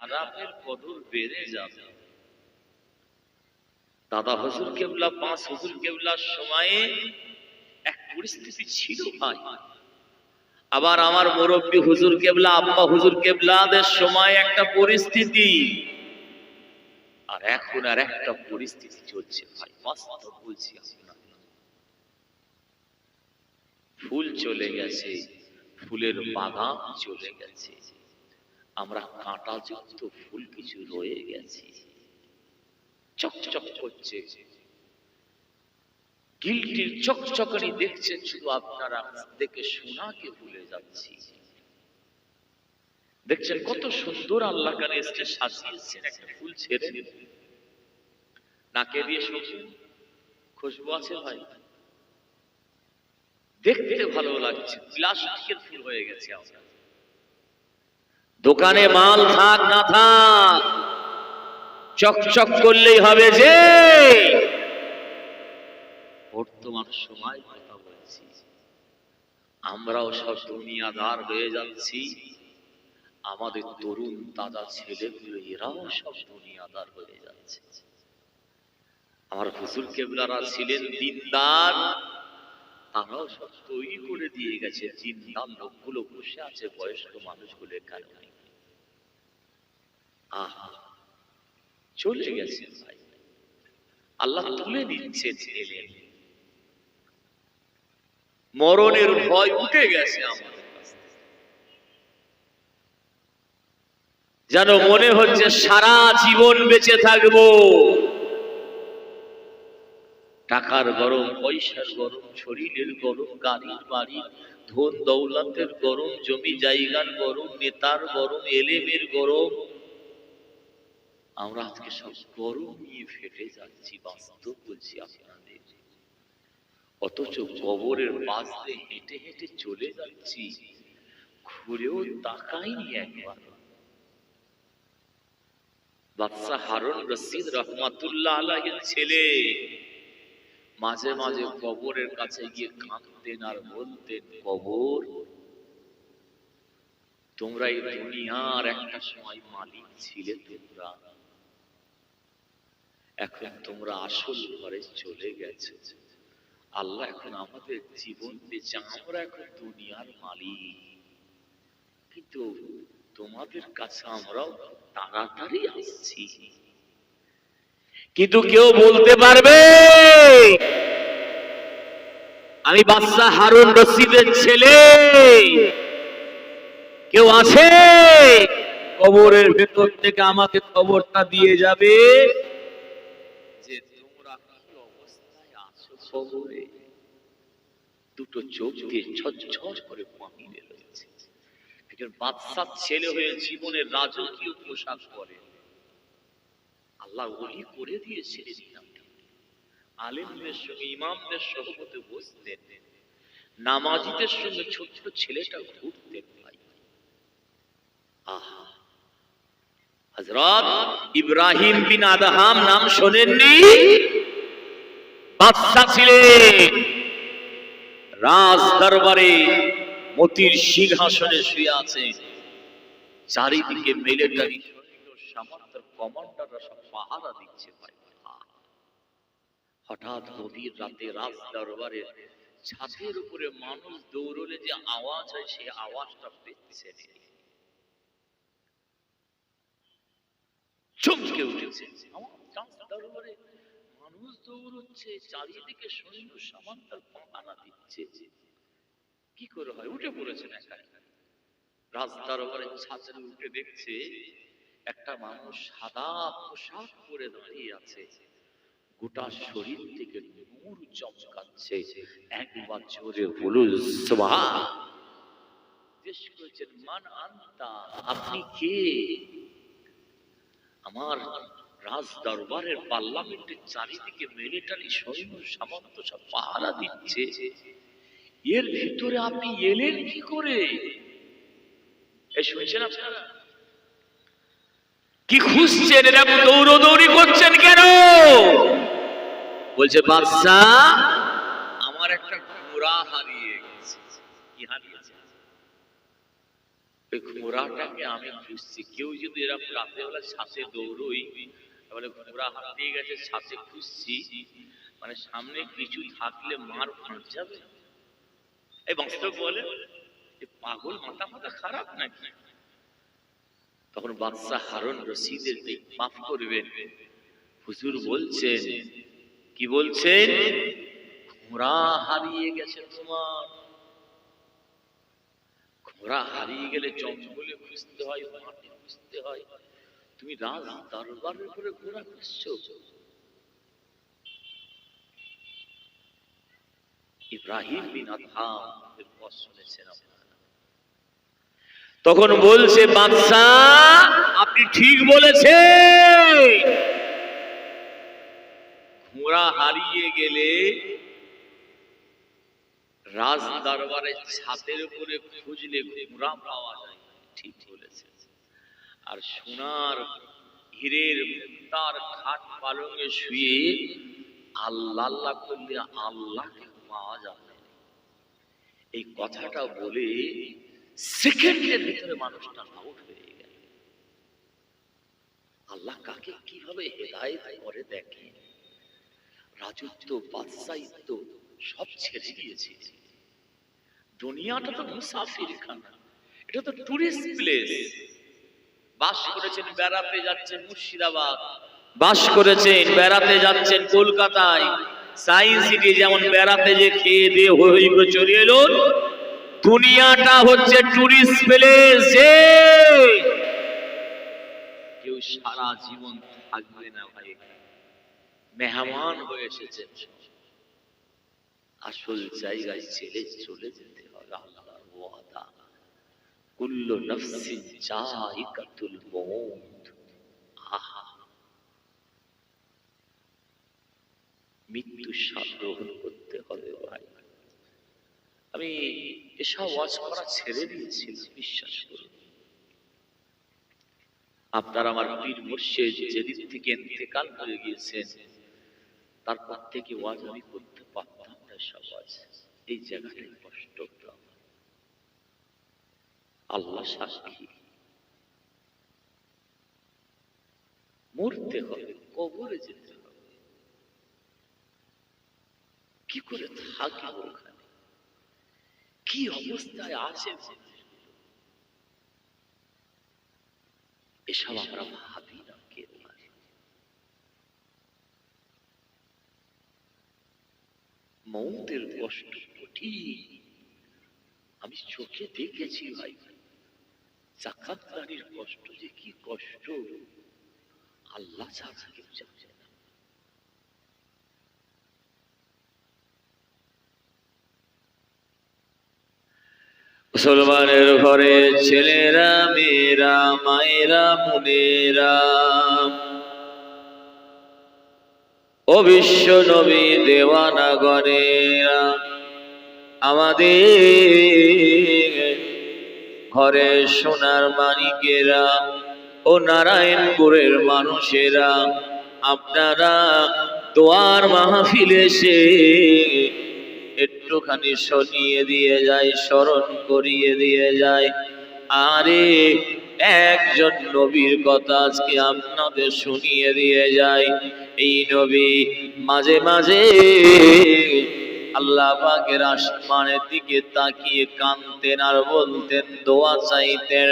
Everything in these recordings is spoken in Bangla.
খারাপের কদর বেড়ে যাবে। দাদা হুজুর কেবলা, পাঁচ হুজুর কেবলার সময়ে এক পরিস্থিতি ছিল ভাই, আবার আমার মুরব্বী হুজুর কেবলা, আব্বা হুজুর কেবলাদের সময় একটা পরিস্থিতি, আর এখন আর একটা পরিস্থিতি চলছে ভাই। বাস্তব বলছি আপনার, ফুল চলে গেছে, ফুলের বাগান চলে গেছে, আমরা কাঁটাযুক্ত ফুল কিছু রয়ে গেছি, চকচক করছে, গিলটির চকচকানি দেখছেন শুধু আপনারা, দেখে সোনাকে ভুলে যাচ্ছি। দেখছেন কত সুন্দর আল্লাহ কানে এসে সাজিয়েছেন, একটা ফুল ছেড়ে নাকে দিয়ে শুনছেন, খুশবু আছে ভাই, দেখতে ভালো লাগছে, প্লাস্টিকের ফুল হয়ে গেছে। আমরা দোকানে মাল থাক না থাক, চকচক করলেই হবে। যে বর্তমান সময় কথা বলছি, আমরাও সব দুনিয়াদার হয়ে যাচ্ছি, আমাদের তরুণ তাজা ছেলেগুলো এরাও সব দুনিয়াদার হয়ে যাচ্ছে। আমার হুজুর কেবলারা ছিলেন দিনদার, তারাও সব তৈরি করে দিয়ে গেছে। দিনদার লোকগুলো বসে আছে বয়স্ক মানুষগুলোর কারণে। আহা, চলে গেছে ভাই, আল্লাহ তুলে নিচ্ছে, ছেলে মরণের ভয় উঠে গেছে আমাদের কাছে। যেন মনে হচ্ছে সারা জীবন বেঁচে থাকবো। টাকার গরম, পয়সার গরম, শরীরের গরম, গাড়ির বাড়ি, ধন দৌলতের গরম, জমি জায়গার গরম, নেতার গরম, এলেমের গরম, আমরা আজকে সব গরম নিয়ে ফেটে যাচ্ছি। বাস্তব বলছি আপনাদের, অথচ কবরের পাশ দিয়ে হেঁটে হেঁটে চলে যাচ্ছি, ঘুরেও তাকাইনি একবার। বাদশাহ হারুন রশিদ রহমাতুল্লাহ আলাইহির ছেলে মাঝে মাঝে কবরের কাছে গিয়ে কাঁদতেন আর বলতেন, কবর, তোমরা এই দুনিয়ার একটা সময় মালিক ছিলে, তোমরা এখন তোমরা আসল ঘরে চলে গেছে। আল্লাহ এখন আমাদের জীবন দিয়েছে, আমরা এখন দুনিয়ার মালিক, কিন্তু তোমাদের কাছে আমরাও তাড়াতাড়ি আসছি। কিন্তু কেউ বলতে পারবে আমি বাদশাহ হারুন রশিদের ছেলে? কেউ আছে কবরের ভেতর থেকে আমাকে খবরটা দিয়ে যাবে যে তোমরা কি অবস্থায় আছো কবরে? দুটো চোখ দিয়ে ঝরঝর করে পানি বের হচ্ছে। একজন বাদশাহ ছেলে হয়ে জীবনের রাজকীয় পোশাক পরে, আল্লাহ ওলি করে দিয়েছিলেন, আলেমদের সঙ্গে ইমামদের সহবতে বসতেন, নামাজিদের সঙ্গে ছোট ছোট ছেলেটা ঘুরতেন। ভাই, আহা, হযরত ইব্রাহিম বিন আদহাম নাম শোনেননি? বাদশা ছিলেন, রাজ দরবারে মতির সিংহাসনে শুয়ে আছে, চারিদিকে মিলিটারি সৈন্য সামন্তর কমান্ডাররা সব পাহারা দিচ্ছে। ভাই, হঠাৎ গভীর রাতে রাজ দরবারে ছাদের উপরে মানুষ দৌড়লে যে আওয়াজ হয়, সেই আওয়াজটা পেয়েছে, চমকে উঠেছে। দরবারে মানুষ দৌড়চ্ছে, চারিদিকে সৈন্য সামন্তর পাহারা দিচ্ছে, কি করে হয়? উঠে পড়েছেন একা। রাজ দরবারে ছাদের উঠে দেখছে একটা মানুষ সাদা পোশাক পরে দাঁড়িয়ে আছে, গোটা শরীর থেকে নূর চমকাচ্ছে। একবার জোরে বলুন সুবহান। জিজ্ঞেস করেছেন, মান আনতা, আপনি কে? আমার রাজ দরবারের পার্লামেন্টের চারিদিকে মিলিটারি সৈন্য সামন্ত সব পাহারা দিচ্ছে, এর ভিতরে আপনি এলেন কি করে? এই শুনছেন আপনারা? কি খুঁজছেন? এরা দৌড়দৌড়ি করছেন কেন? বলছে, বাদশাহ, আমার একটা ঘোড়া হারিয়ে গেছে। কি হারিয়েছে? ওই ঘোড়াটাকে আমি খুঁজছি। কেউ যদি এরকম রাত্রেবেলা ছাদে দৌড়ই, তাহলে ঘোড়া হারিয়ে গেছে, ছাদে খুঁজছি, মানে সামনে কিছু থাকলে মার ফাঁক যাবে। এই বাস্তব বলে পাগল, মাথা মাথা খারাপ নাকি? তখন বাদশাহ হারুন রশিদের মাফ করবেন, হুজুর বলছেন, কি বলছেন? ঘোড়া হারিয়ে গেছে তোমার। ঘোড়া হারিয়ে গেলে জঙ্গলে খুঁজতে হয়, মাঠে খুঁজতে হয়, তুমি রাজ দরবারের উপরে ঘোড়া খুঁজছো? ইব্রাহিম বিন আদহাম এর কথা শুনেছেন আপনারা? তখন বলছে, বাদশাহ আপনি ঠিক বলেছেন, ঘোড়া হারিয়ে গেলে রাজ দরবারের ছাদের উপরে খুঁজলে ঘোড়া পাওয়া যায়। ঠিক বলেছে। আর সোনার হীরের মুক্তার খাট পালঙ্কে শুয়ে আল্লাহ আল্লাহ করলে আল্লাহকে পাওয়া যাবে। এই কথাটা বলে সেকেন্ডের ভিতরে মানুষটা আউট হয়ে গেল। আল্লাহ কাকে কিভাবে হেদায়েত করে দেখে। রাজত্ব, বাদশাহিত্ব সব ছেড়ে দিয়েছে। দুনিয়াটা তো মুসাফির খানা, এটা তো টুরিস্ট প্লেস। বাস করেছেন, বেড়াতে যাচ্ছেন মুর্শিদাবাদ, বাস করেছেন, বেড়াতে যাচ্ছেন কলকাতায়, সায়েন্স সিটি, যেমন বেড়াতে যে খেয়ে দিয়ে হই করে চলে এলো। দুনিয়াটা হচ্ছে টুরিস্ট প্লেস। কেউ সারা জীবন থাকবে না ভাই, মেহমান হয়ে এসেছেন। আসল জায়গায় ছেড়ে চলে যেতে হবে। আল্লাহর ওয়াদা, কুল্লু নাফসিন যায়িকাতুল মউত। আহা, মৃত্যু স্বাদ গ্রহণ করতে হবে ভাই। আমি এসব ওয়াজ করা ছেড়ে দিয়েছিলাম, বিশ্বাস করুন। আপনার আমার পীর মুর্শিদ যেদিন থেকে ইন্তেকাল করে গিয়েছেন, তারপর থেকে ওয়াজ আমি করতে পারতাম না। সব ওয়াজ এই জায়গাটায় কষ্ট পেলাম। আল্লাহ সাক্ষী, মরতে হবে, কবরে যেতে হবে। কি করে থাকবো ওখানে, কি অবস্থায় আছে, এসব আমরা ভাবি না। কে মৌতের কষ্ট কঠিন, আমি চোখে দেখেছি ভাই। জাকাতদারির কষ্ট যে কি কষ্ট, আল্লাহ ছাড়া কেউ জানে না। মুসলমানের ঘরে ছেলেরা, মেয়েরা, মায়েরা, বোনেরা, ও বিশ্ব নবী দেওয়ানাগণেরা, আমাদের ঘরে সোনার মানিকেরা ও নারায়ণপুরের মানুষেরা, আপনারা দোয়ার মাহফিলে এসে একটুখানি শুনিয়ে দিয়ে যায়, স্মরণ করিয়ে দিয়ে যায়। আরে একজন নবীর কথা আজকে আপনাদের শুনিয়ে দিয়ে যায়। এই নবী মাঝে মাঝে আল্লাহ পাকের আসমানের দিকে তাকিয়ে কাঁদতেন আর বলতেন, দোয়া চাইতেন।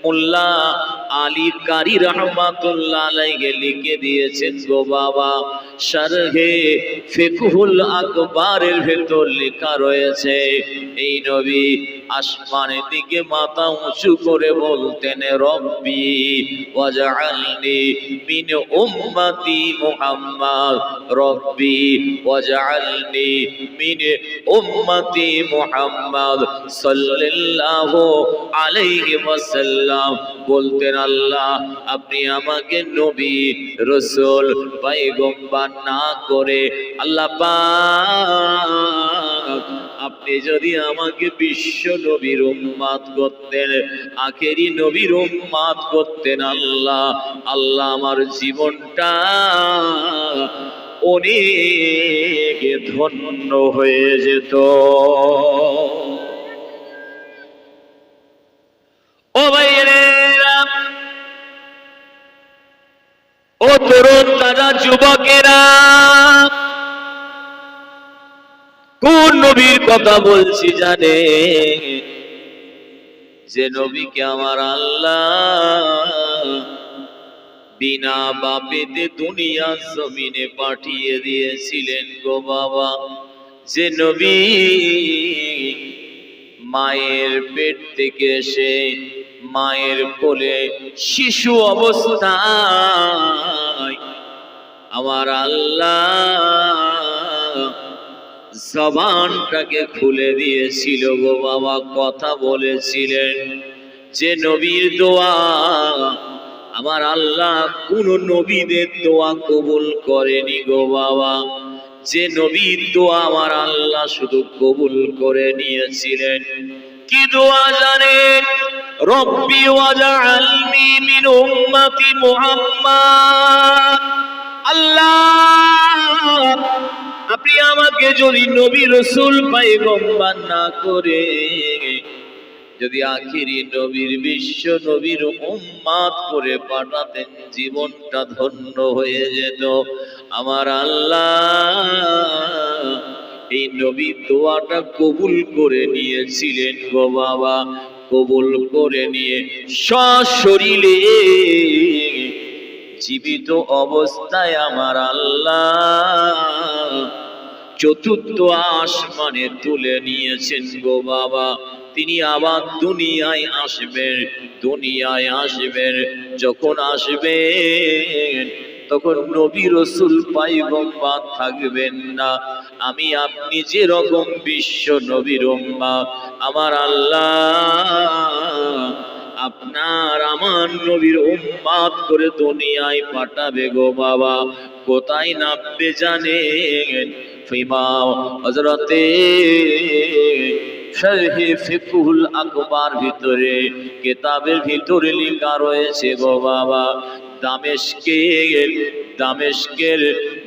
মোল্লা আলী কারি রহমাতুল্লাহ আলাইহি লিখে দিয়েছেন গো বাবা, শারহে ফিকহুল আকবারের ভেতর লেখা রয়েছে, এই নবী আসমানের দিকে মাথা উঁচু করে বলতেন, রব্বি ওয়াজআলনি মিন উম্মতি মুহাম্মদ, রব্বি ওয়াজআলনি মিন উম্মতি মুহাম্মদ সাল্লাল্লাহু আলাইহি ওয়াসাল্লাম। বলতেন, আল্লাহ আপনি আমাকে নবী, রাসূল, পয়গম্বর না করে আল্লাহ পাক আপনি যদি আমাকে বিশ্ব নবীর উম্মত করতেন, আখেরি নবীর উম্মত করতেন, আল্লাহ আল্লাহ আমার জীবনটা অনেক ধন্য হয়ে যেত। ও ও তরুণ তাজা যুবকেরা, কোন নবীর কথা বলছি জানে? যে নবীকে আমার আল্লাহ বিনা বাপেতে দুনিয়া জমিনে পাঠিয়ে দিয়েছিলেন গো বাবা। যে নবী মায়ের পেট থেকে এসে মায়ের কোলে শিশু অবস্থায় আমার আল্লাহ জবানটাকে খুলে দিয়েছিল গো বাবা, কথা বলেছিলেন। যে নবীর দোয়া আমার আল্লাহ কোন নবীদের দোয়া কবুল করেনি গো বাবা। যে নবীর দোয়া আমার আল্লাহ শুধু কবুল করে নিয়েছিলেন, কি দোয়া জানেন? রব্বি ওয়াজআলনি মিন উম্মতি মুহাম্মদ। আল্লাহ, আপনি আমাকে যদি নবী রাসূল পয়গম্বর না করে যদি আখিরি নবীর বিশ্ব নবীর উম্মত করে পাঠাতেন, জীবনটা ধন্য হয়ে যেত। আমার আল্লাহ এই নবী দোয়াটা কবুল করে নিয়েছিলেন গো বাবা। কবুল করে নিয়ে সশরীরে জীবিত অবস্থায় আমার আল্লাহ চতুর্থ আসমানে তুলে নিয়েছেন গো বাবা। তিনি আবার দুনিয়ায় আসবেন। দুনিয়ায় আসবেন, যখন আসবেন তখন নবী রাসূল পয়গম্বর থাকবেন না। আমি আপনি যেরকম বিশ্ব নবীর উম্মত, আমার আল্লাহ আপনার আমার নবীর উম্মত করে দুনিয়ায় পাঠাবে গো বাবা। কোথায় নামবে জানেন? ইমাম হযরতে শরহে ফিকহুল আকবার ভিতরে কিতাবের ভিতরে লেখা রয়েছে গো বাবা, দামেস্কের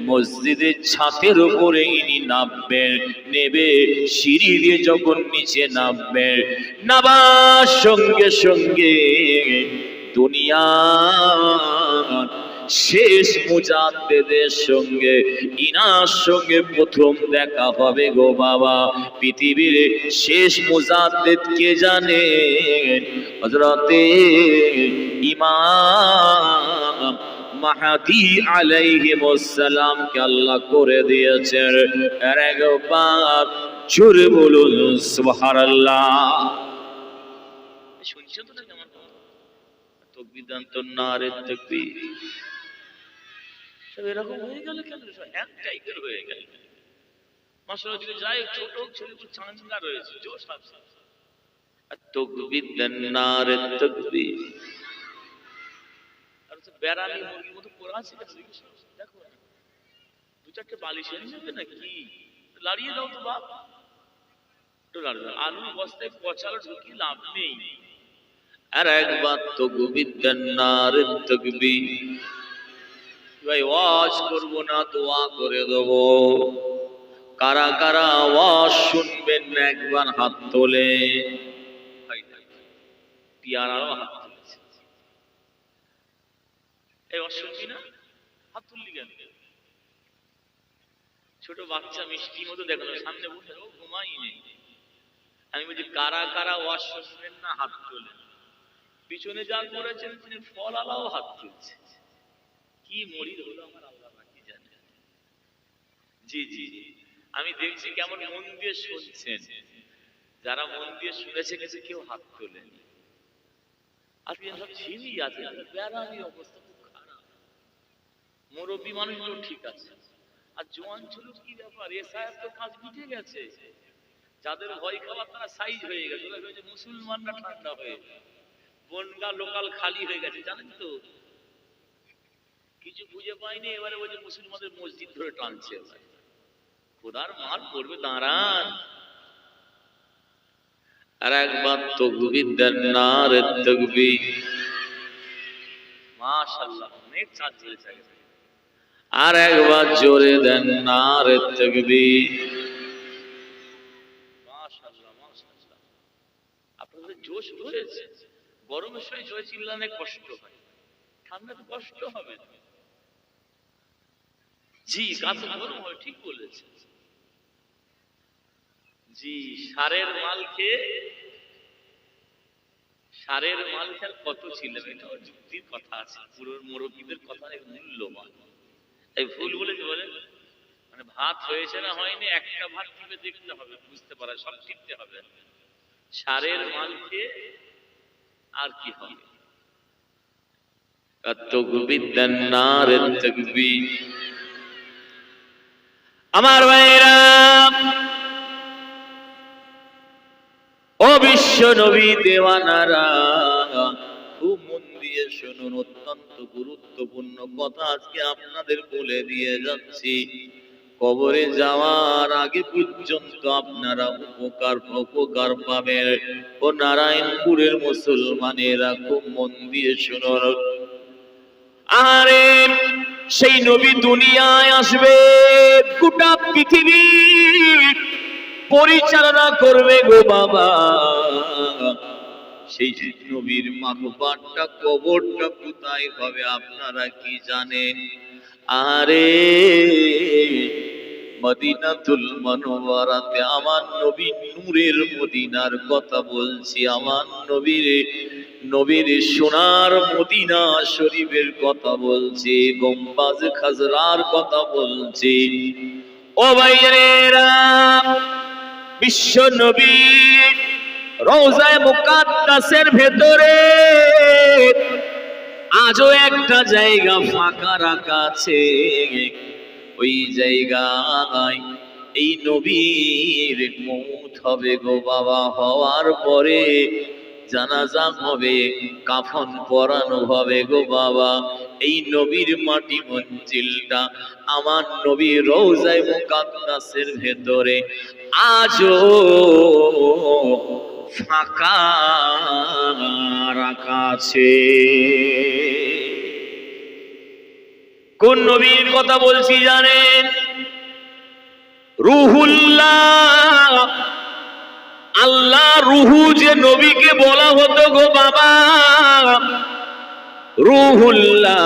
মসজিদের ছাদের উপরে ইনি নামবেন। নেবে সিঁড়ি দিয়ে যখন নিচে নামবেন, নামার সঙ্গে সঙ্গে দুনিয়া শেষ মুজাদ্দেদের সঙ্গে ইনার সঙ্গে প্রথম দেখা হবে গো বাবা। পৃথিবীর শেষ মুজাদ্দেদ কে জানেন? হযরতে ইমাম মাহদী আলাইহিস সালাম কে আল্লাহ করে দিয়েছেন। আর একবার জোরে বলুন সুবহানাল্লাহ। শুনছেন তো না কেমন তাকবীর দান তো নারে তাকবীর। সব এরকম হয়ে গেল কেন? এক টাইপের হয়ে গেল। মাশাআল্লাহ, যদি যায় ছোট ছোট চাঁদা রয়েছে জোশ আছে। আর তাকবীর দান নারে তাকবীর। আর তো বেড়ালি মুরগির মতো পড়া আছে দেখো, দু চারটে বালিশ এনে নেবে নাকি? লাড়িয়ে দাও তো বাপ, একটু লাড়িয়ে দাও। আলু বস্তায় পচালো ঢুকি লাভ নেই। আর একবার তাকবীর দান নারে তাকবীর। ভাই ওয়াজ করব না, দোয়া করে দেব। কারা কারা ওয়াজ শুনবেন না একবার হাত তোলে। পিয়ারাও হাত তুলেছে। এই ওয়াজ শুনবি না? হাত তুললি কেন? ছোট বাচ্চা মিষ্টি মতো দেখালো সামনে বসে, ও ঘুমাই নেই। আমি বলছি কারা কারা ওয়াজ শুনবেন না হাত তোলেন। পিছনে যা করেছেন তিনি ফল আলাও হাত তুলছে। কি মরিদ হলো আমার আল্লাহ বাকি জানে। জি জি, আমি দেখছি কেমন মন দিয়ে শুনছেন। যারা মন দিয়ে শুনেছে গেছে কেউ হাত তোলেনি। আজকে সব ছিলি আছে, বেড়ামি অবস্থা খুব খারাপ। মুরব্বী মানুষগুলো ঠিক আছে, আর জোয়ান ছিল কি ব্যাপার? এসআইআর তো কাজ মিটে গেছে। যাদের ভয় খাবার তারা সাইজ হয়ে গেছে। মুসলমানরা ঠান্ডা হয়ে বনগা লোকাল খালি হয়ে গেছে, জানেন তো? কিছু বুঝে পাইনি, এবারে বলছে মুসলমানদের মসজিদ ধরে টানছে। খোদার মাল পড়বে, দাঁড়ান। আর একবার তাকবীর দেন নারে তাকবীর। মাশাআল্লাহ, অনেক চাঁদ জ্বলেছে। আর একবার জোরে দেন নারে তাকবীর। মাশাআল্লাহ মাশাআল্লাহ, আপনাদের জোশ রয়েছে। গরমের সময় জোরে চিল্লালে কষ্ট হয়, ঠান্ডাতে কষ্ট হবে না। জি, গাছে গরম হয়, ঠিক বলেছে। জি, সারের মাল খেয়ে কত ছিল, এটা যুক্তির কথা আছে, পুরোর মুরব্বীদের কথা মূল্যবান। এই ভুল বলেছে বলে, মানে ভাত হয়েছে না হয়নি, একটা ভাত টিপে দেখতে হবে, বুঝতে পারা, সব টিপতে হবে। সারের মাল খেয়ে আর কি হবে? আমার ভাইরা, ও বিশ্ব নবী দেওয়ানারা, খুব মন দিয়ে শুনুন, অত্যন্ত গুরুত্বপূর্ণ কথা আজকে আপনাদের বলে দিয়ে যাচ্ছি। কবরে যাওয়ার আগে পর্যন্ত আপনারা উপকার পাবেন। ও নারায়ণপুরের মুসলমানেরা, খুব মন দিয়ে শুনুন। আরে সেই নবী দুনিয়ায় আসবে, গোটা পৃথিবী পরিচালনা করবে গো বাবা। সেই নবীর মাকবারটা, কবরটা কোথায় হবে আপনারা কি জানেন? আরে মদিনাতুল মুনাওয়ারাতে, আমার নবী নূরের মদিনার কথা বলছি, আমার নবীর সোনার মদিনা শরীফের কথা বলছি, গম্বাজ খাজরার কথা বলছি। ও ভাইয়েরা, বিশ্ব নবী রওজায়ে মুকাদ্দাসের ভেতরে আজও একটা জায়গা ফাঁকা রাখা আছে। ওই জায়গায় এই নবীর মউত হবে গো বাবা। হওয়ার পরে জানাজা হবে, কাফন পরানো হবে গো বাবা। এই নবীর মাটি মঞ্জিলটা, আমার নবী রওজায়ে মুকাদ্দাসের ভেতরে আজও ফাঁকা রাখা আছে। কোন নবীর কথা বলছি জানেন? রুহুল্লাহ, আল্লাহ রুহু যে নবীকে বলা হতো গো বাবা, রুহুল্লাহ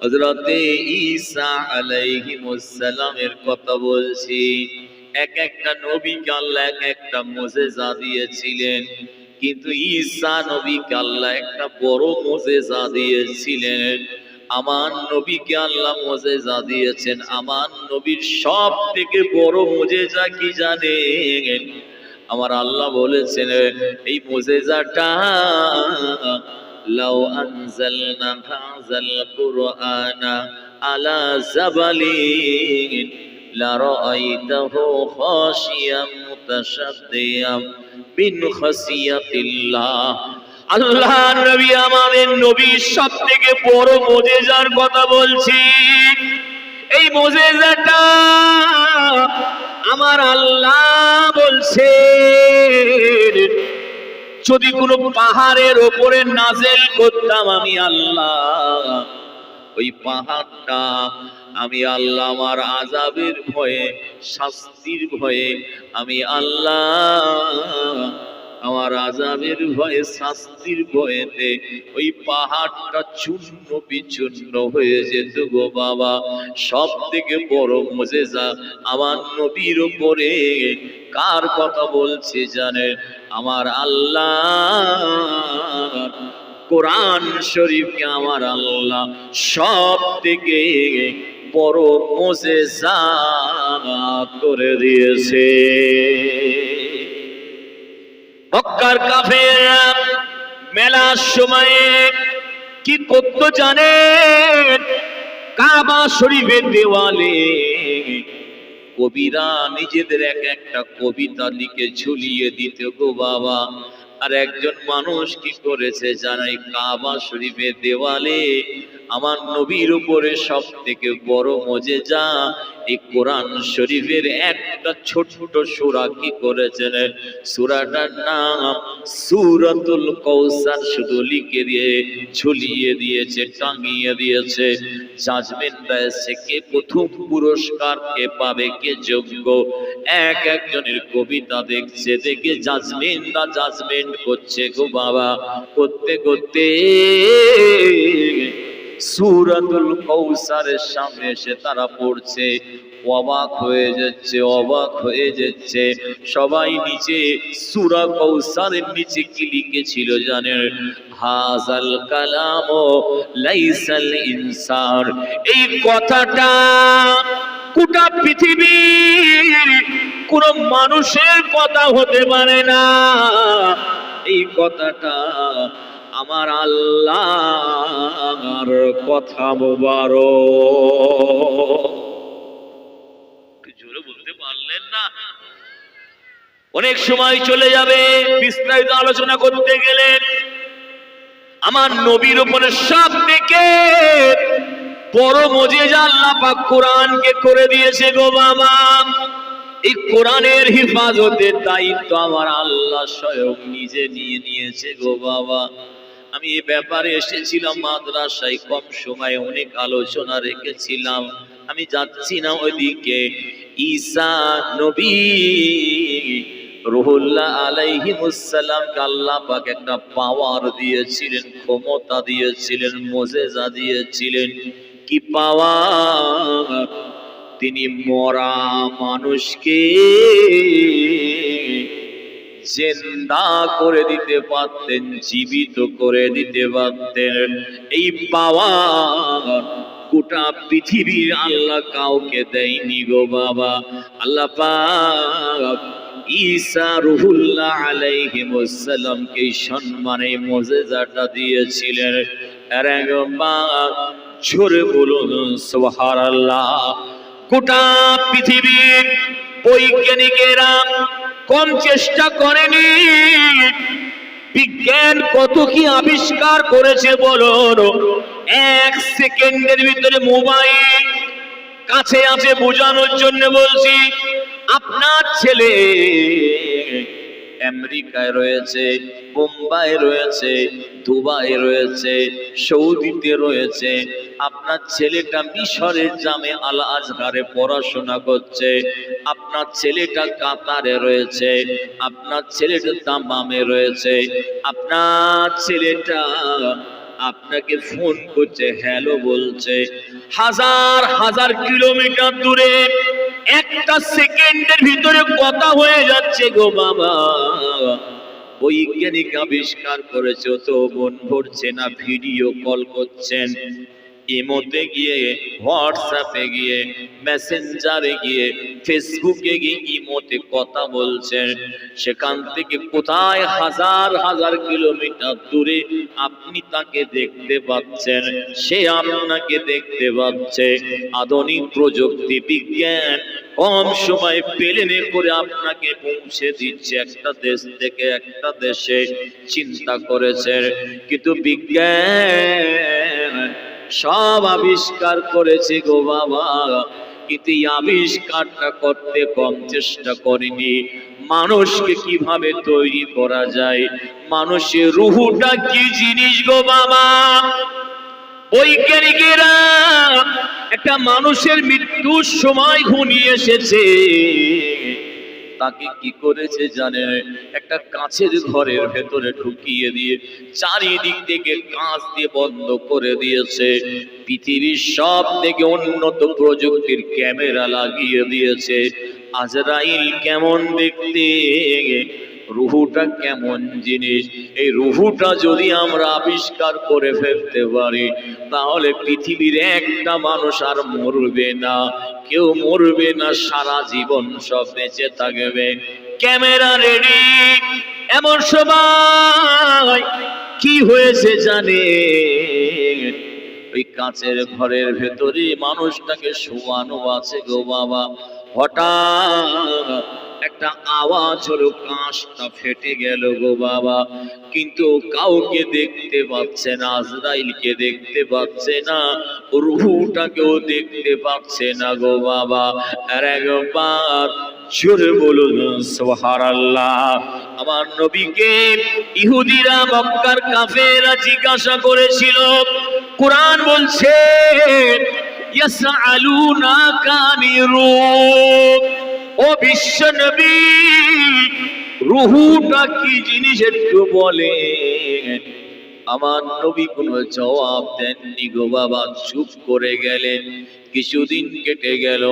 হযরতে ঈসা আলাইহিস সালামের কথা বলছি। এক একটা নবীকে আল্লাহ এক একটা মুজিজা দিয়েছিলেন, কিন্তু ঈসা নবীকে আল্লাহ একটা বড় মুজিজা দিয়েছিলেন। আমার নবীকে আল্লাহ মুজিজা দিয়েছেন। আমার নবীর সব থেকে বড় মুজিজা কি জানেন? আমার আল্লাহ বলেছেন, এই মুজিজাটা, লাউ আনজালনা হাযাল কুরআনা আলা জাবালিন লারাআইতাহু খাশিয়াম মুতাশাদ্দিয়াম মিন খাসিয়াতিল্লাহ। আল্লাহ নবী, আমাদের নবী সব থেকে বড় মুজিজার কথা বলছি। এই মুজিজাটা আমার আল্লাহ বলছে, যদি কোনো পাহাড়ের ওপরে নাজেল করতাম আমি আল্লাহ, ওই পাহাড়টা আমি আল্লাহ আমার আযাবের ভয়ে, শাস্তির ভয়ে, আমি আল্লাহ আমার আযাবের ভয়ে, শাস্তির ভয়েতে ওই পাহাড়টা চূর্ণ বিচূর্ণ হয়ে যেত গো বাবা। সব থেকে বড় মুজিজা আমার নবীর উপরে কার কথা বলছে জানেন? আমার আল্লাহ কোরআন শরীফকে আমার আল্লাহ সব থেকে বড় মুজিজা করে দিয়েছে। মক্কার কাফেররা মেলার সময়ে কি করতে জানেন? কাবা শরীফের দেওয়ালে কবিরা নিজেদের এক একটা কবিতা লিখে ঝুলিয়ে দিত গো বাবা। আর একজন মানুষ কি করেছে জানাই? কাবা শরীফের দেওয়ালে আমার নবীর উপরে সব থেকে বড় মুজিজা এই কোরআন শরীফের একটা ছোট সূরা কি করেছেন? সূরাটার নাম সূরাতুল কাউসার শুধু লিখে দিয়ে ঝুলিয়ে দিয়েছে, টাঙিয়ে দিয়েছে। জাজমেন্ট দেশে কে প্রথম পুরস্কার কে পাবে, কে যোগ্য, একজনের কবিতা দেখছে, দেখে জাজমেন্ট করছে গো বাবা। করতে করতে সূরাতুল কাউসারের সামনে এসে তারা পড়ছে, অবাক হয়ে যাচ্ছে, অবাক হয়ে যাচ্ছে। সবাই নিচে সূরা কাউসারের নিচে কি লিখেছিল জানেন? হাযাল কালামু লাইসাল ইনসান। এই কথাটা গোটা পৃথিবীর কোন মানুষের কথা হতে পারে না। এই কথাটা আমার আল্লাহর কথা মোবারক। জোরে বলতে পারলেন না? অনেক সময় চলে যাবে, বিস্তারিত আলোচনা করতে গেলে। আমার নবীর উপরে সব থেকে বড় মুজিজা আল্লাহ পাক কোরআনকে করে দিয়েছে গো বাবা। এই কোরআনের হিফাজতের দায়িত্ব আমার আল্লাহ স্বয়ং নিজে নিয়ে নিয়েছে গো বাবা। আমি এই ব্যাপারে এসেছিলাম মাদ্রাসায়, কম সময়ে অনেক আলোচনা রেখেছিলাম, আমি যাচ্ছি না ওইদিকে। ঈসা নবী রুহুল্লাহ আলাইহিমুসসালামকে আল্লাহ পাক একটা পাওয়ার দিয়েছিলেন, ক্ষমতা দিয়েছিলেন, মুজিজা দিয়েছিলেন। কি পাওয়ার? তিনি মরা মানুষকে জিন্দা করে দিতে পারতেন, জীবিত করে দিতে পারতেন। এই পাওয়ার গোটা পৃথিবীর আল্লাহ কাউকে দেয়নি গো বাবা। আল্লাহ পাক ঈসা রুহুল্লাহ আলাইহিমুসসালামকে সম্মানে মুজিজাটা দিয়েছিলেন। আর একবার জোরে বলুন সুবহানাল্লাহ। গোটা পৃথিবীর বৈজ্ঞানিকেরা কম চেষ্টা করেনি। বিজ্ঞান কত কি আবিষ্কার করেছে বলুন। এক সেকেন্ডের ভিতরে মোবাইল কাছে আছে বোঝানোর জন্য বলছি, আপনার ছেলে আমেরিকায় রয়েছে, মুম্বাই রয়েছে, দুবাই রয়েছে, সৌদিতে রয়েছে। আপনার ছেলেটা মিশরের জামে আল আজহারে পড়াশোনা করছে। আপনার ছেলেটা কাতারে রয়েছে, আপনার ছেলেটা দাম্মামে রয়েছে। আপনার ছেলেটা আপনাকে ফোন করছে, হ্যালো বলছে, হাজার হাজার কিলোমিটার দূরে একটা সেকেন্ডের ভিতরে কথা হয়ে যাচ্ছে গো বাবা। বৈজ্ঞানিক আবিষ্কার করেছে, তো মন ভরছে না, ভিডিও কল করছেন, ইমোতে গিয়ে, হোয়াটসঅ্যাপে গিয়ে, মেসেঞ্জারে গিয়ে, ফেসবুকে গিয়ে ইমোতে কথা বলছেন। সেখান থেকে কোথায় হাজার হাজার কিলোমিটার দূরে আপনি তাকে দেখতে পাচ্ছেন, সে আপনাকে দেখতে পাচ্ছে। আধুনিক প্রযুক্তি বিজ্ঞান কম সময় প্লেনে করে আপনাকে পৌঁছে দিচ্ছে একটা দেশ থেকে একটা দেশে। চিন্তা করেছেন, কিন্তু বিজ্ঞান সব আবিষ্কার করেছে গো বাবা, কিন্তু এই আবিষ্কারটা করতে কম চেষ্টা করেনি। মানুষকে কিভাবে তৈরি করা যায়, মানুষের রুহুটা কি জিনিস গো বাবা। বৈজ্ঞানিকেরা একটা মানুষের মৃত্যুর সময় ঘনিয়ে এসেছে, তাকে কি করেছে জানেন? একটা কাঁচের ঘরের ভেতরে ঢুকিয়ে দিয়ে চারিদিক থেকে কাঁচ দিয়ে বন্ধ করে দিয়েছে। পৃথিবীর সব থেকে উন্নত প্রযুক্তির ক্যামেরা লাগিয়ে দিয়েছে। আজরাইল কেমন দেখতে, রুহুটা কেমন জিনিস, এই রুহুটা যদি আমরা আবিষ্কার করে ফেলতে পারি, তাহলে পৃথিবীর একটা মানুষ আর মরবে না, কেউ মরবে না, সারা জীবন সব বেঁচে থাকবে। Camera ready. এমন সময় কি হয়েছে জানে? ওই কাঁচের ঘরের ভেতরে মানুষটাকে শোয়ানো আছে গো বাবা। হঠাৎ একটা আওয়াজ হলো, কাঁচটা ফেটে গেল গো বাবা। কিন্তু কাউকে দেখতে পাচ্ছে না, আজরাইলকে দেখতে পাচ্ছে না, রূহটাকেও দেখতে পাচ্ছে না গো বাবা। আর একবার জোরে বলুন সুবহানাল্লাহ। আমার নবীকে ইহুদিরা, মক্কার কাফেররা জিজ্ঞাসা করেছিল, কোরআন বলছে ইয়াসআলুনাকা আনির রূহ, ও বিশ্ব নবী রুহুটা কি জিনিস একটু বলেন। আমার নবী কোনো জবাব দেননি গো বাবা, চুপ করে গেলেন। কিছুদিন কেটে গেল,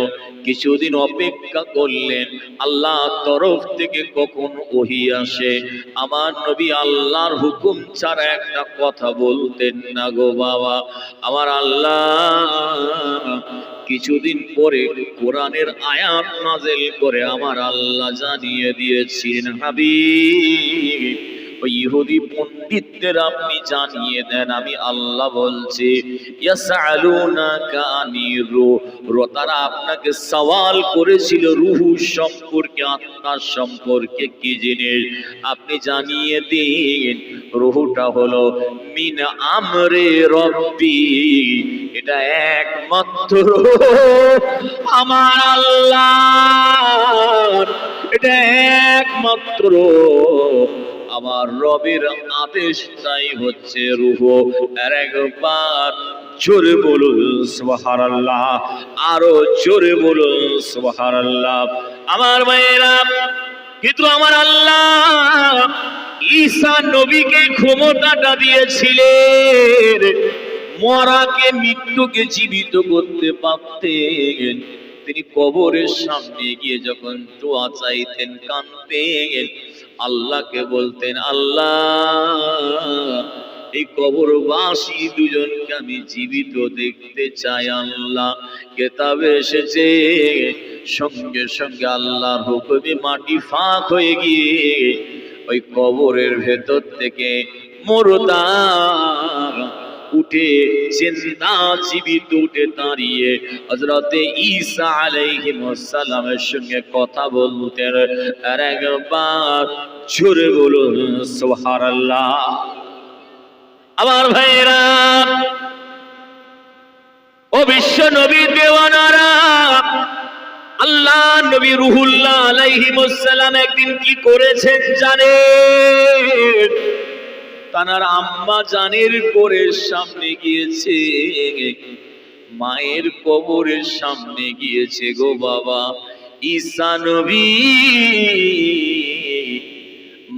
কিছুদিন অপেক্ষা করলেন, আল্লাহর তরফ থেকে কখন ওহী আসে। আমার নবী আল্লাহর হুকুম ছাড়া একটা কথা বলতেন না গো বাবা। আমার আল্লাহ কিছুদিন পরে কোরআনের আয়াত নাযিল করে আমার আল্লাহ জানিয়ে দিয়েছিলেন, হাবিব ওই ইহুদি পণ্ডিতদের আপনি জানিয়ে দেন আমি আল্লাহ বলছি, ইয়াসআলুনাকা আনির রূহ, তারা আপনাকে সওয়াল করেছিল রূহ সম্পর্কে, আত্মার সম্পর্কে কি জিনিস, আপনি জানিয়ে দিন রূহটা হলো মিন আমরে রব্বি, এটা একমাত্র আমার আল্লাহ, এটা একমাত্র আমার রবের আদেশটাই হচ্ছে রূহ। আর একবার জোরে বলুন সুবহানাল্লাহ, আরো জোরে বলুন সুবহানাল্লাহ। আমার ভাইয়েরা, কিন্তু আমার আল্লাহ ঈসা নবীকে ক্ষমতাটা দিয়েছিলেন, মরাকে মৃত্যুকে জীবিত করতে পারতেন। তিনি কবরের সামনে গিয়ে যখন দোয়া চাইতেন, কাঁদতেন, আল্লাহকে বলতেন, আল্লাহ এই কবরবাসী দুজনকে আমি জীবিত দেখতে চাই। আল্লাহ কিতাবে এসেছে সঙ্গে সঙ্গে আল্লাহর হুকুমে মাটি ফাঁক হয়ে গিয়ে ওই কবরের ভেতর থেকে মুর্দা উঠে জিন্দা জীবিত উঠে দাঁড়িয়ে হযরতে ঈসা আলাইহিস সালামের সঙ্গে কথা বলতেন। আর একবার জোরে বলুন সুবহানাল্লাহ। আমার ভাইরা, ও বিশ্ব নবী দেওয়ানারা, আল্লাহ নবী রুহুল্লাহ আলাইহিস সালাম একদিন কি করেছেন জানেন? তানার আম্মা জানের কোরের সামনে গিয়েছে, মায়ের কবরের সামনে গিয়েছে গো বাবা। ঈসা নবী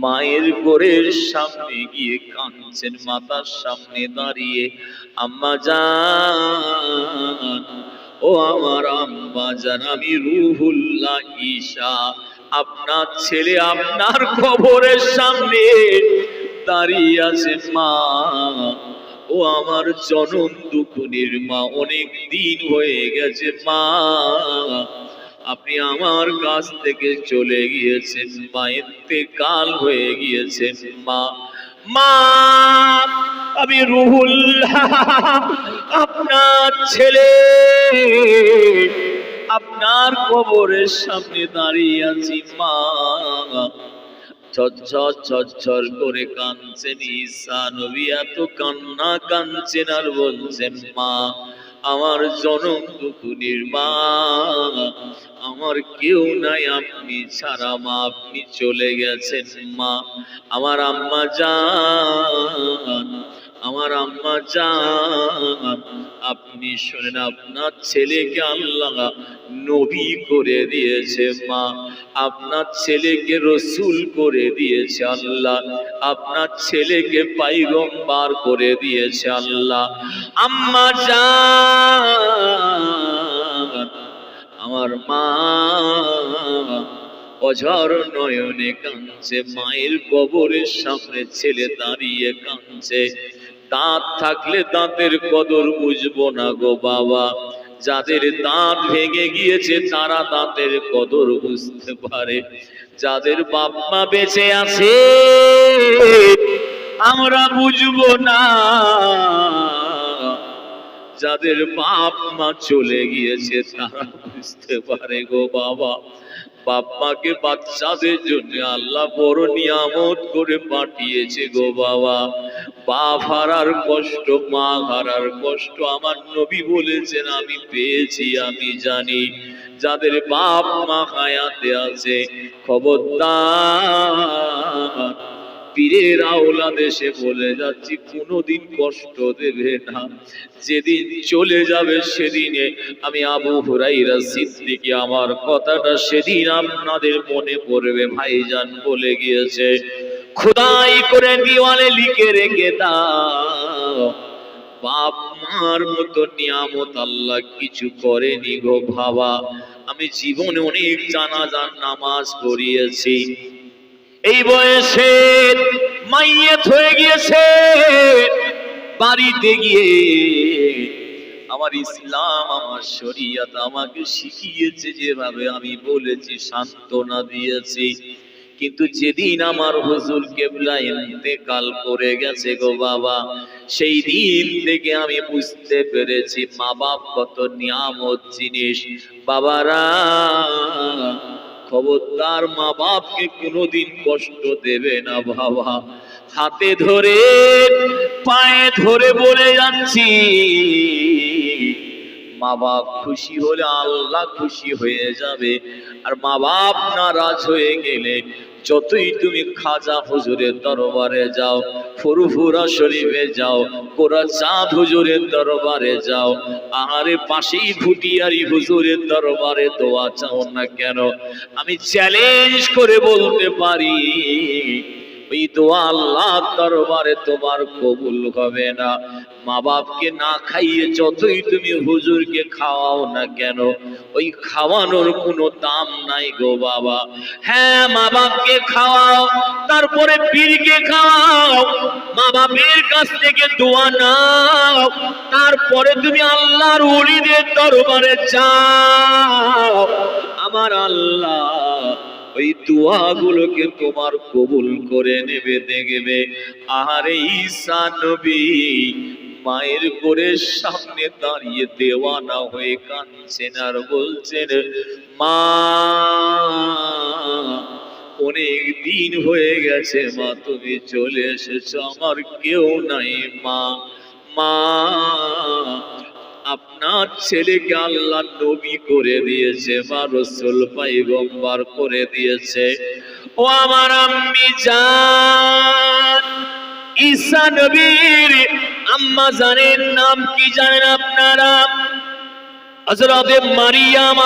মায়ের কোরের সামনে গিয়ে কাঁদছেন, মাতার সামনে দাঁড়িয়ে, আম্মা জান, ও আমার আম্মা জান, আমি রুহুল্লাহ ঈসা, আপনার ছেলে আপনার কবরের সামনে দাঁড়িয়ে আছে মা। ও আমার জনম দুঃখিনীর মা, অনেক দিন হয়ে গেছে মা, আপনি আমার কাছ থেকে চলে গিয়েছেন মা, ইন্তেকাল হয়ে গিয়েছেন মা। মা, আমি রুহুল্লাহ আপনার ছেলে, আপনার কবরের সামনে দাঁড়িয়ে আছি মা। ঝরঝর ঝরঝর করে কাঁদছেন ঈসা নবী, এত কান্না কাঁদছেন আর বলছেন, মা আমার জনম দুঃখিনীর মা, আমার কেউ নাই আপনি ছাড়া মা, আপনি চলে গেছেন মা। আমার আম্মা জান, আমার আম্মা জান, আপনি শোনেন, আপনার ছেলেকে আল্লাহ নবী করে দিয়েছে মা, আপনার ছেলেকে রসুল করে দিয়েছে আল্লাহ, আপনার ছেলেকে পয়গম্বর করে দিয়েছে আল্লাহ। আম্মা জান, আমার মা অঝর নয়নে কাঁদছে, মায়ের কবরের সামনে ছেলে দাঁড়িয়ে কাঁদছে। দাঁত থাকলে দাঁতের কদর বুঝবো না গো বাবা, যাদের দাঁত ভেঙে গিয়েছে তারা দাঁতের কদর বুঝতে পারে। যাদের বাপ মা বেঁচে আছে আমরা বুঝবো না, যাদের বাপ মা চলে গিয়েছে তারা বুঝতে পারে গো বাবা। বাপ মাকে বাচ্চাদের জন্য আল্লাহ বড় নিয়ামত করে পাঠিয়েছে গো বাবা। বাপ হারার কষ্ট, মা হারার কষ্ট আমার নবী বলেছেন আমি পেয়েছি, আমি জানি। যাদের বাপ মা হায়াতে আছে খবরদার, পীরের আওলাদ এসে বলে যাচ্ছি কোনোদিন কষ্ট দেবে না। যেদিন চলে যাবে সেদিনে আমি আবু হুরাইরা সিদ্দিকী আমার কথাটা সেদিন আপনাদের মনে পড়বে। ভাইজান বলে গিয়েছে খোদাই করে দেওয়ালে লিখে রেখে দাও, বাপ মার মতো নিয়ামত আল্লাহ কিছু করেনি গো বাবা। আমি জীবনে অনেক জানাজার নামাজ পড়িয়েছি, এই বয়সে মাইয়াত হয়ে গিয়েছে, বাড়িতে গিয়ে আমার ইসলাম আমার শরীয়ত আমাকে শিখিয়েছে, যেভাবে আমি বলেছি সান্ত্বনা দিয়েছি। কিন্তু যেদিন আমার হুজুর কেবলা ইন্তেকাল করে গেছে গো বাবা, সেই দিন থেকে আমি বুঝতে পেরেছি মা বাপ কত নিয়ামত জিনিস। বাবারা, খবরদার মা বাপকে কোনোদিন কষ্ট দেবে না বাবা। হাতে ধরে পায়ে ধরে বলে যাচ্ছি, মা বাপ খুশি হলে আল্লাহ খুশি হয়ে যাবে, আর মা বাপ নারাজ হয়ে গেলে যতই তুমি খাজা হুজুরের দরবারে যাও, ফুরফুরা শরীফে যাও, কোরা চাঁদ হুজুরের দরবারে যাও, আরে পাশেই ফুটিয়ারি হুজুরের দরবারে দোয়া চাও না কেন, আমি চ্যালেঞ্জ করে বলতে পারি ওই দোয়া আল্লাহর দরবারে তোমার কবুল হবে না। মা বাপকে না খাইয়ে যতই তুমি হুজুরকে খাওয়াও না কেন, ওই খাওয়ানোর কোনো দাম নাই গো বাবা। হ্যাঁ, মা বাপকে খাওয়াও, তারপরে পীরকে খাওয়াও, মা বাপের কাছ থেকে দোয়া নাও, তারপরে তুমি আল্লাহর ওলিদের দরবারে যাও। আমার আল্লাহ ওই দোয়াগুলোকে তোমার কবুল করে নেবে দেখবে। আরে ঈসা নবী মায়ের কোলের সামনে দাঁড়িয়ে দেওয়ানা হয়ে কাঁদছেন আর বলছেন, মা অনেক দিন হয়ে গেছে মা, তুমি চলে এসেছো, আমার কেউ নাই মা। মা, আপনার ছেলেকে আল্লাহ নবী করে দিয়েছে, মা রাসূল পয়গম্বর করে দিয়েছে। ও আমার আম্মি জান, ঈসা নবীর আম্মা জানের নাম কি জানেন আপনারা? হযরত মারিয়াম।